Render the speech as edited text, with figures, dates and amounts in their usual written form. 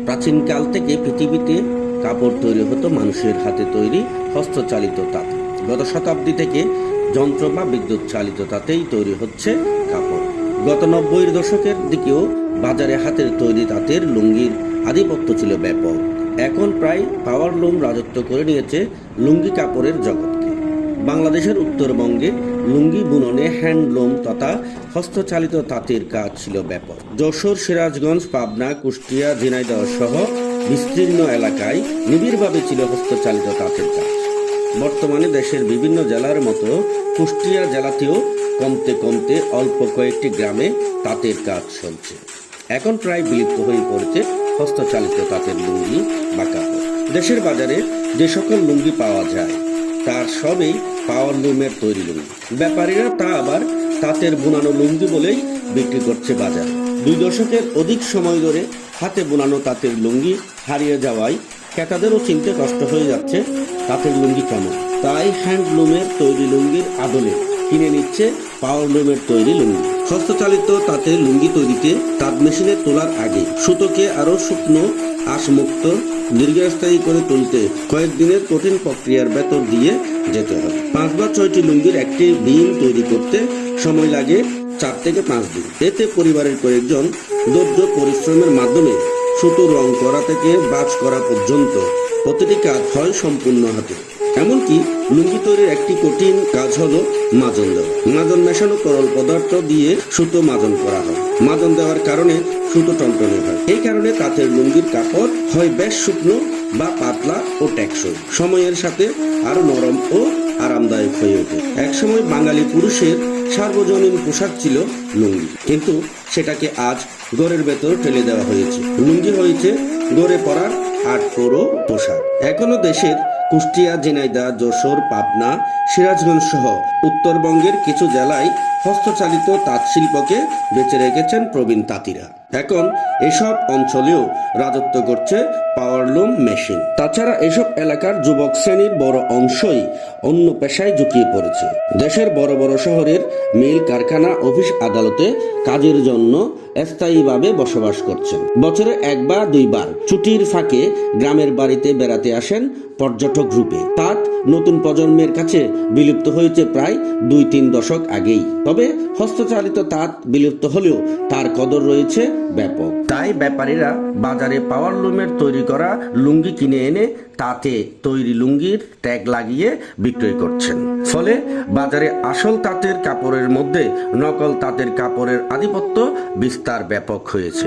প্রাচীনকাল থেকে পৃথিবীতে কাপড় তৈরি হতো মানুষের হাতে তৈরি হস্তচালিত তাঁত। গত শতাব্দী থেকে যন্ত্র বা বিদ্যুৎ চালিত তাঁতেই তৈরি হচ্ছে কাপড়। গত 90-এর দশকের দিকেও বাজারে হাতের তৈরি তাঁতের লুঙ্গির আধিপত্য ছিল ব্যাপক। এখন প্রায় পাওয়ার লুম রাজত্ব করে নিয়েছে লুঙ্গি কাপড়ের জগৎকে। বাংলাদেশের উত্তরবঙ্গে লুঙ্গি বুননে হ্যান্ডলুম তথা হস্তচালিত তাঁতের কাজ ছিল ব্যাপক। যশোর, সিরাজগঞ্জ, পাবনা, কুষ্টিয়া, ঝিনাইদহ সহ বিস্তীর্ণ এলাকায় নিবিড়ভাবে ছিল হস্তচালিত তাঁতের কাজ। বর্তমানে দেশের বিভিন্ন জেলার মতো কুষ্টিয়া জেলাতেও কমতে কমতে অল্প কয়েকটি গ্রামে তাঁতের কাজ চলছে। এখন প্রায় বিলুপ্ত হয়ে পড়েছে হস্তচালিত তাঁতের লুঙ্গি বা কাপড়। দেশের বাজারে যে সকল লুঙ্গি পাওয়া যায় তার সবই পাওয়ার লুমের তৈরি লুঙ্গি। ব্যাপারীরা তা আবার তাঁতের বুনানো লুঙ্গি বলেই বিক্রি করছে বাজারে। 2 দশকের অধিক সময় ধরে হাতে বোনানো তাঁতের লুঙ্গি হারিয়ে যাওয়ায় ক্রেতাদেরও চিনতে কষ্ট হয়ে যাচ্ছে তাঁতের লুঙ্গি কেমন। তাই হ্যান্ডলুমের তৈরি লুঙ্গির আদলে কিনে নিচ্ছে পাওয়ার লুমের তৈরি লুঙ্গি। হস্তচালিত তাঁতের লুঙ্গি তৈরিতে তাঁত মেশিনে তোলার আগে সুতোকে আরও শুকনো আঁশমুক্ত দীর্ঘস্থায়ী করে তুলতে কয়েকদিনের কঠিন প্রক্রিয়ার ভেতর দিয়ে যেতে হয়। 5 বা 6টি লুঙ্গির একটি বিন তৈরি করতে সময় লাগে 4 থেকে 5 দিন। এতে পরিবারের কয়েকজন ধৈর্য পরিশ্রমের মাধ্যমে সুতো রং করা থেকে বাজ করা পর্যন্ত প্রতিটি কাজ হয় সম্পূর্ণ হাতে। এমনকি লুঙ্গি তৈরির একটি কঠিন কাজ হলো মাজন দেওয়া। মাজন মেশানো তরল পদার্থ দিয়ে সুতো মাজন করা হয়। মাজন দেওয়ার কারণে সুতো টনটনে হয়। এই কারণে তাঁতের লুঙ্গির কাপড় হয় বেশ শুকনো বা পাতলা ও টেকসই। সময়ের সাথে আরো নরম ও আরামদায়ক হয়ে ওঠে। একসময় বাঙালি পুরুষের সার্বজনীন পোশাক ছিল লুঙ্গি, কিন্তু সেটাকে আজ ঘরের ভেতর ঠেলে দেওয়া হয়েছে। লুঙ্গি হয়েছে গড়ে পড়ার আটপৌর পোশাক। এখনো দেশের কুষ্টিয়া, ঝিনাইদহ, যশোর, পাবনা, সিরাজগঞ্জ সহ উত্তরবঙ্গের কিছু জেলায় হস্তচালিত তাঁত শিল্পকে বেঁচে রেখেছেন প্রবীণ তাঁতিরা। এখন এসব অঞ্চলেও রাজত্ব করছে পাওয়ারলুম মেশিন। তাছাড়া এসব এলাকার যুবক শ্রেণীর বড় অংশই অন্য পেশায় ঝুঁকিয়ে পড়েছে। দেশের বড় বড় শহরের মিল, কারখানা, অফিস, আদালতে কাজের জন্য স্থায়ীভাবে বসবাস করছেন। বছরে 1 বা 2 বার ছুটির ফাঁকে গ্রামের বাড়িতে বেড়াতে আসেন পর্যটক গ্রুপে। তাঁত নতুন প্রজন্মের কাছে বিলুপ্ত হয়েছে প্রায় 2-3 দশক আগেই। তবে হস্তচালিত তাঁত বিলুপ্ত হলেও তার কদর রয়েছে ব্যাপক। তাই ব্যাপারীরা বাজারে পাওয়ার লুমের তৈরি করা লুঙ্গি কিনে এনে তাতে তৈরি লুঙ্গির ট্যাগ লাগিয়ে বিক্রয় করছেন। ফলে বাজারে আসল তাঁতের কাপড়ের মধ্যে নকল তাঁতের কাপড়ের আধিপত্য বিস্তার ব্যাপক হয়েছে।